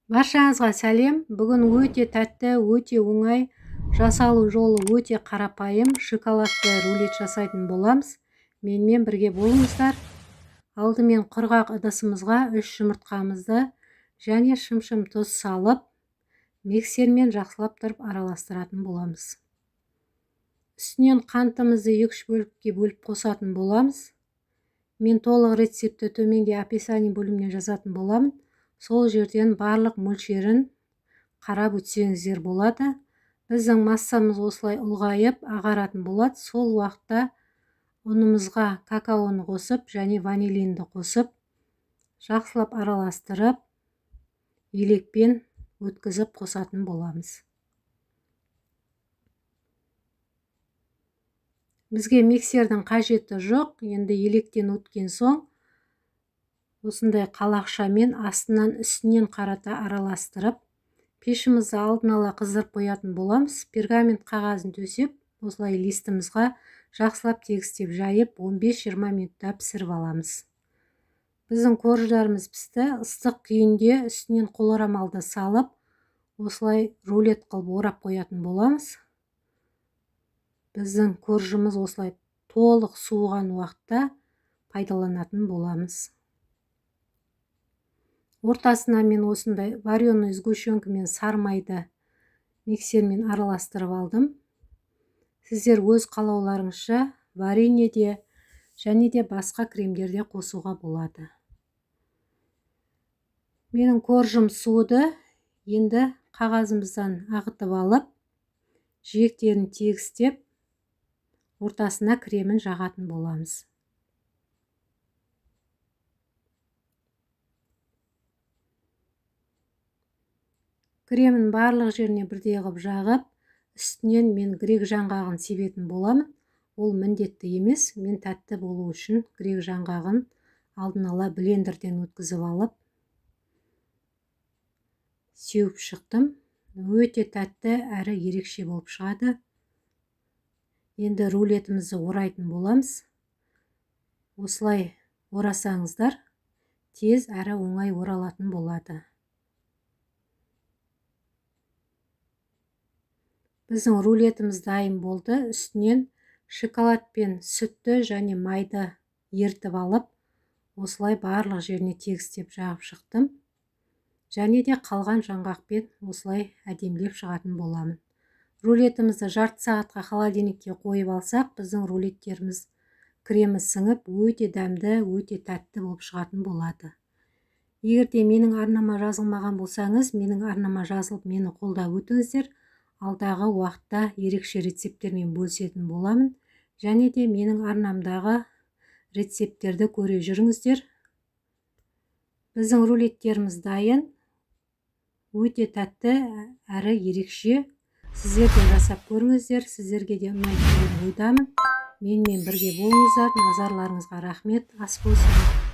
Баршаңызға сәлем. Бүгін өте тәтті, өте оңай, жасалу жолы өте қарапайым шоколадты рулет жасайтын боламыз. Менімен бірге болыңыздар. Алдымен құрғақ ыдысымызға 3 жұмыртқамызды және шым-шым тұз салып, миксермен жақсылап тұрып араластыратын боламыз. Үстінен қантымызды 2 бөлікке бөліп қосатын боламыз. Мен толық рецепті төменде описание бөліміне жазатын боламын. Сол жерден барлық мөлшерін қарап өтсеңіздер болады. Біздің массамыз осылай ұлғайып, ағаратын болады. Сол уақытта ұнымызға какаоны қосып және ванилинді қосып, жақсылап араластырып, елекпен өткізіп қосатын боламыз. Бізге миксердің қажеті жоқ. Енді електен өткен соң осындай қалақшамен астынан үстінен қарата араластырып, пешімізді алдын ала қыздырып қоятын боламыз. Пергамент қағазын төсеп, осылай листімізға жақсылап тегістеп жайып 15-20 минутта пісіріп аламыз. Біздің корждарымыз пісті. Ыстық күйінде үстінен қолорамалды салып, осылай рулет қылып орап қоятын боламыз. Біздің коржымыз осылай толық суыған уақытта пайдаланатын боламыз. Ортасына мен осындай вареный сгущенкамен сары майды миксермен араластырып алдым. Сіздер өз қалауларыңызша варенье де және де басқа кремдерде қосуға болады. Менің коржым суыды. Енді қағазымыздан ағытып алып, жиектерін тегістеп, ортасына кремін жағатын боламыз. Кремін барлық жеріне бірдей қылып жағып, үстінен мен грек жаңғағын себетін боламын. Ол міндетті емес. Мен тәтті болу үшін грек жаңғағын алдын ала блендерден өткізіп алып, сеуіп шықтым. Өте тәтті әрі ерекше болып шығады. Енді рулетімізді орайтын боламыз. Осылай орасаңыздар, тез әрі оңай оралатын болады. Біздің рулетіміз дайын болды. Үстінен шоколад пен сүтті және майды ертіп алып, осылай барлық жеріне тегістеп жағып шықтым. Және де қалған жаңғақпен осылай әдемілеп шығатын боламын. Рулетімізді жарты сағатқа холодильникке қойып алсақ, біздің рулеттеріміз кремі сіңіп, өте дәмді, өте тәтті болып шығатын болады. Егер де менің арнама жазылмаған болсаңыз, менің арнама жазылып, мені қолдап өтіңіздер. Алдағы уақытта ерекше рецепттермен бөлісетін боламын. Және де менің арнамдағы рецепттерді көре жүріңіздер. Біздің рулеттеріміз дайын. Өте тәтті әрі ерекше. Сіздер де жасап көріңіздер. Сіздерге де ұнайды деген ойдамын. Менімен бірге болыңыздар. Назарларыңызға рахмет. Ас болсын.